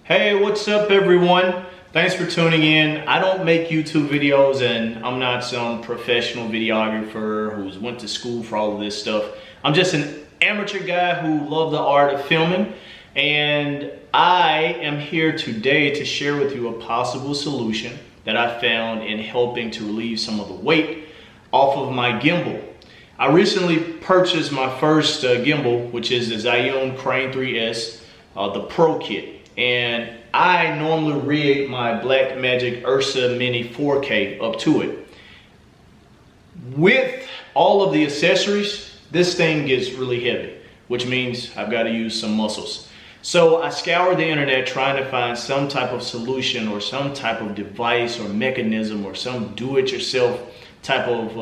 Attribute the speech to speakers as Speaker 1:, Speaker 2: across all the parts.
Speaker 1: Hey, what's up everyone? Thanks for tuning in. I don't make YouTube videos and I'm not some professional videographer who's went to school for all of this stuff. I'm just an amateur guy who loves the art of filming, and I am here today to share with you a possible solution that I found in helping to relieve some of the weight off of my gimbal. I recently purchased my first gimbal, which is the Zhiyun Crane 3S, the Pro Kit. And I normally rig my Blackmagic Ursa Mini 4K up to it. With all of the accessories, this thing gets really heavy, which means I've got to use some muscles. So I scoured the internet trying to find some type of solution or some type of device or mechanism or some do-it-yourself type of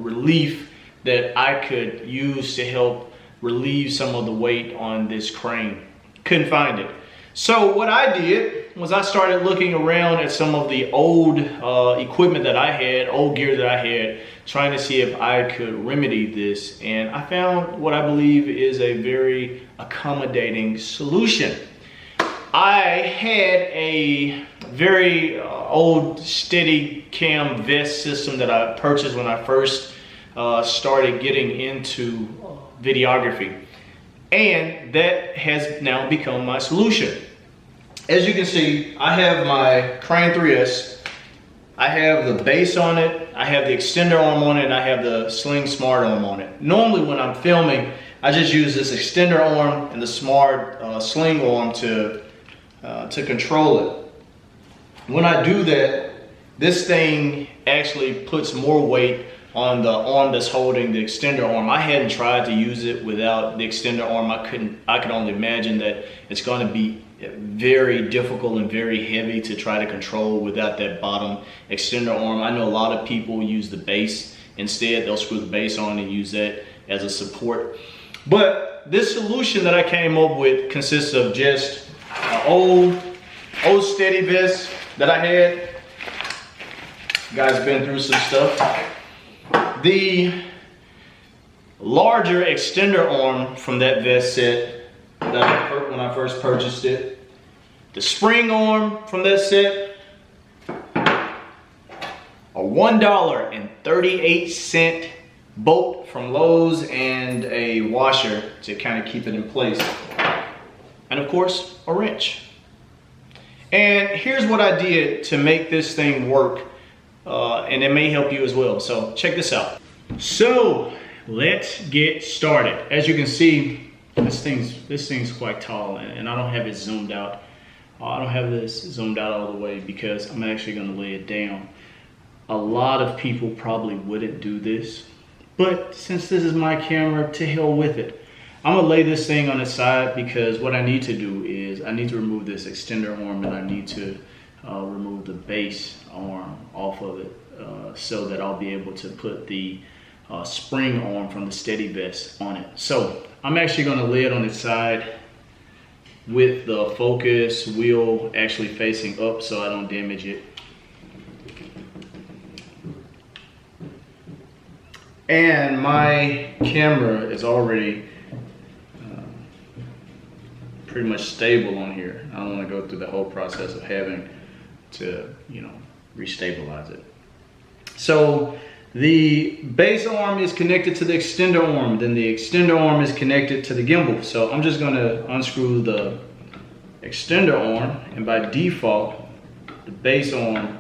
Speaker 1: relief that I could use to help relieve some of the weight on this crane. Couldn't find it. So what I did was I started looking around at some of the old equipment that I had, old gear that I had, trying to see if I could remedy this. And I found what I believe is a very accommodating solution. I had a very old Steadicam vest system that I purchased when I first started getting into videography. And that has now become my solution. As you can see, I have my Crane 3S. I have the base on it, I have the extender arm on it, and I have the Sling Smart arm on it. Normally when I'm filming, I just use this extender arm and the Smart Sling arm to control it. When I do that, this thing actually puts more weight on the arm that's holding the extender arm. I hadn't tried to use it without the extender arm. I could only imagine that it's going to be very difficult and very heavy to try to control without that bottom extender arm. I know a lot of people use the base instead. They'll screw the base on and use that as a support. But this solution that I came up with consists of just an old steady vest that I had. Guys been through some stuff. The larger extender arm from that vest set that when I first purchased it, the spring arm from that set, a $1.38 bolt from Lowe's, and a washer to kind of keep it in place, and of course a wrench. And here's what I did to make this thing work. And it may help you as well. So check this out. So let's get started. As you can see, this thing's quite tall, and I don't have it zoomed out. I don't have this zoomed out all the way because I'm actually going to lay it down. A lot of people probably wouldn't do this, but since this is my camera, to hell with it. I'm gonna lay this thing on its side because what I need to do is I need to remove this extender arm, and I need to remove the base arm off of it so that I'll be able to put the spring arm from the steady vest on it. So I'm actually going to lay it on its side with the focus wheel actually facing up so I don't damage it. And my camera is already pretty much stable on here. I don't want to go through the whole process of having to, restabilize it. So the base arm is connected to the extender arm, then the extender arm is connected to the gimbal. So I'm just going to unscrew the extender arm, and by default the base arm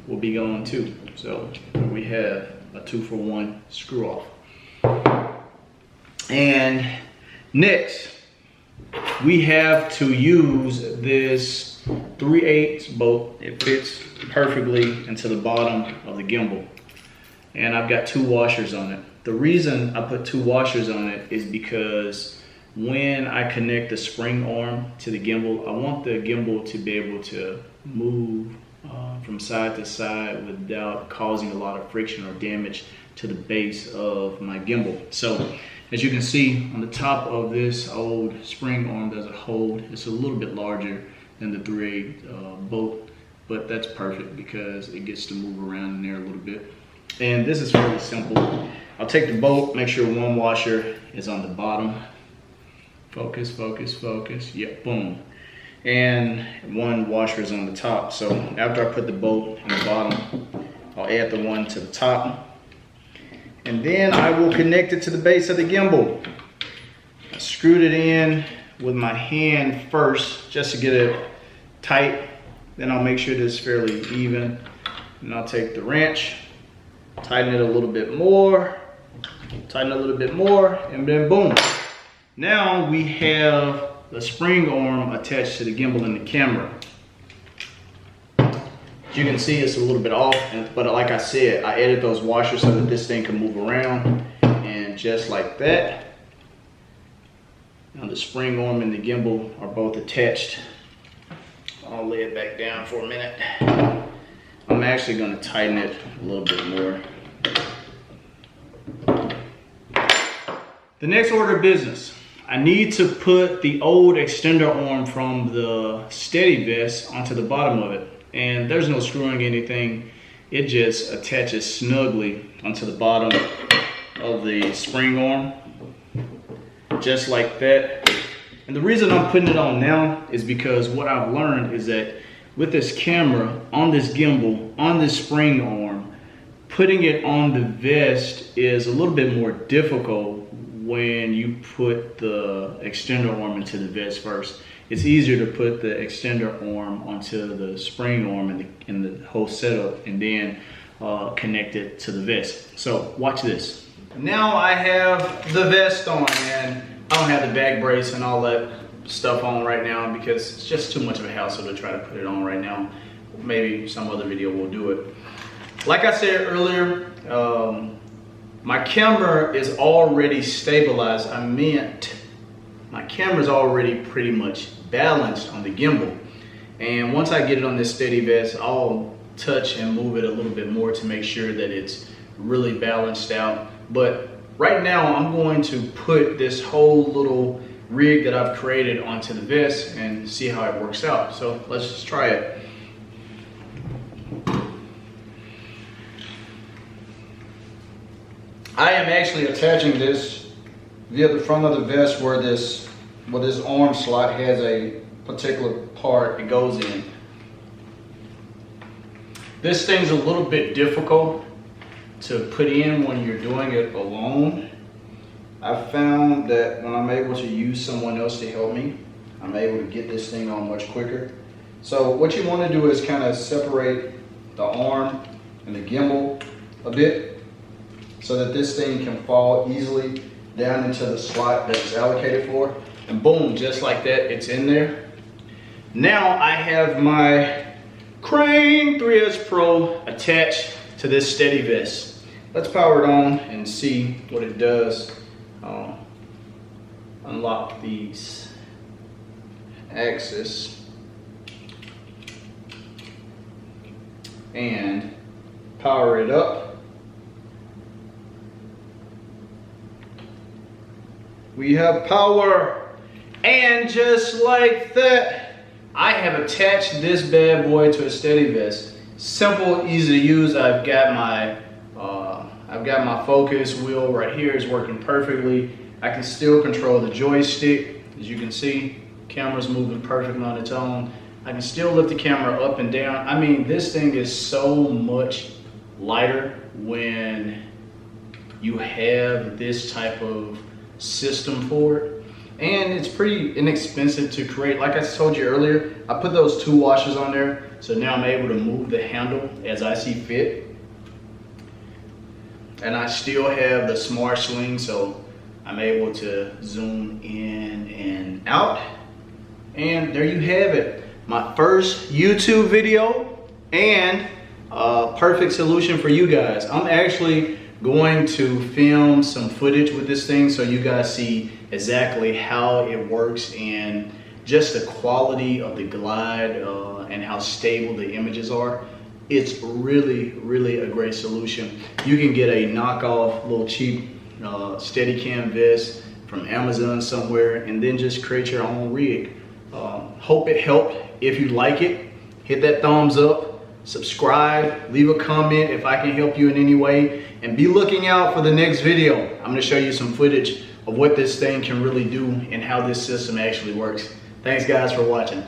Speaker 1: will be going too. So we have a 2-for-1 screw off. And next we have to use this 3/8 bolt. It fits perfectly into the bottom of the gimbal, and I've got 2 washers on it. The reason I put 2 washers on it is because when I connect the spring arm to the gimbal, I want the gimbal to be able to move from side to side without causing a lot of friction or damage to the base of my gimbal. So as you can see on the top of this old spring arm, there's a hold. It's a little bit larger than the 3/8 bolt, but that's perfect because it gets to move around in there a little bit. And this is fairly simple. I'll take the bolt, make sure one washer is on the bottom. Focus, focus, focus. Yep, boom. and one washer is on the top. So after I put the bolt on the bottom, I'll add the one to the top, and then I will connect it to the base of the gimbal. I screwed it in with my hand first just to get it tight. Then I'll make sure this is fairly even, and I'll take the wrench, tighten it a little bit more, tighten it a little bit more, and then boom. Now we have the spring arm attached to the gimbal and the camera. As you can see, it's a little bit off, but like I said, I added those washers so that this thing can move around, and just like that. Now the spring arm and the gimbal are both attached. I'll lay it back down for a minute. I'm actually going to tighten it a little bit more. The next order of business, I need to put the old extender arm from the Steady vest onto the bottom of it. And there's no screwing anything. It just attaches snugly onto the bottom of the spring arm, just like that. And the reason I'm putting it on now is because what I've learned is that with this camera, on this gimbal, on this spring arm, putting it on the vest is a little bit more difficult when you put the extender arm into the vest first. It's easier to put the extender arm onto the spring arm and the whole setup, and then connect it to the vest. So watch this. Now I have the vest on, and I don't have the back brace and all that stuff on right now because it's just too much of a hassle to try to put it on right now. Maybe some other video will do it. Like I said earlier, my camera is already stabilized. I meant my camera is already pretty much balanced on the gimbal. And once I get it on this Steady vest, I'll touch and move it a little bit more to make sure that it's really balanced out. But right now I'm going to put this whole little rig that I've created onto the vest and see how it works out. So let's just try it. I am actually attaching this via the front of the vest where this arm slot has a particular part it goes in. This thing's a little bit difficult to put in when you're doing it alone. I've found that when I'm able to use someone else to help me, I'm able to get this thing on much quicker. So what you want to do is kind of separate the arm and the gimbal a bit so that this thing can fall easily down into the slot that it's allocated for. And boom, just like that, it's in there. Now I have my Crane 3S Pro attached to this Steady vest. Let's power it on and see what it does. Unlock these axes and power it up. We have power, and just like that, I have attached this bad boy to a Steady vest. Simple, easy to use. I've got my focus wheel right here. It's working perfectly. I can still control the joystick. As you can see, camera's moving perfectly on its own. I can still lift the camera up and down. I mean, this thing is so much lighter when you have this type of system for it. And it's pretty inexpensive to create. Like I told you earlier, I put those two washers on there, so now I'm able to move the handle as I see fit. And I still have the smart sling, so I'm able to zoom in and out. And there you have it. My first YouTube video and a perfect solution for you guys. I'm actually going to film some footage with this thing so you guys see exactly how it works and just the quality of the glide and how stable the images are. It's really, really a great solution. You can get a knockoff, little cheap Steadicam vest from Amazon somewhere and then just create your own rig. Hope it helped. If you like it, hit that thumbs up, subscribe, leave a comment if I can help you in any way, and be looking out for the next video. I'm going to show you some footage of what this thing can really do and how this system actually works. Thanks guys for watching.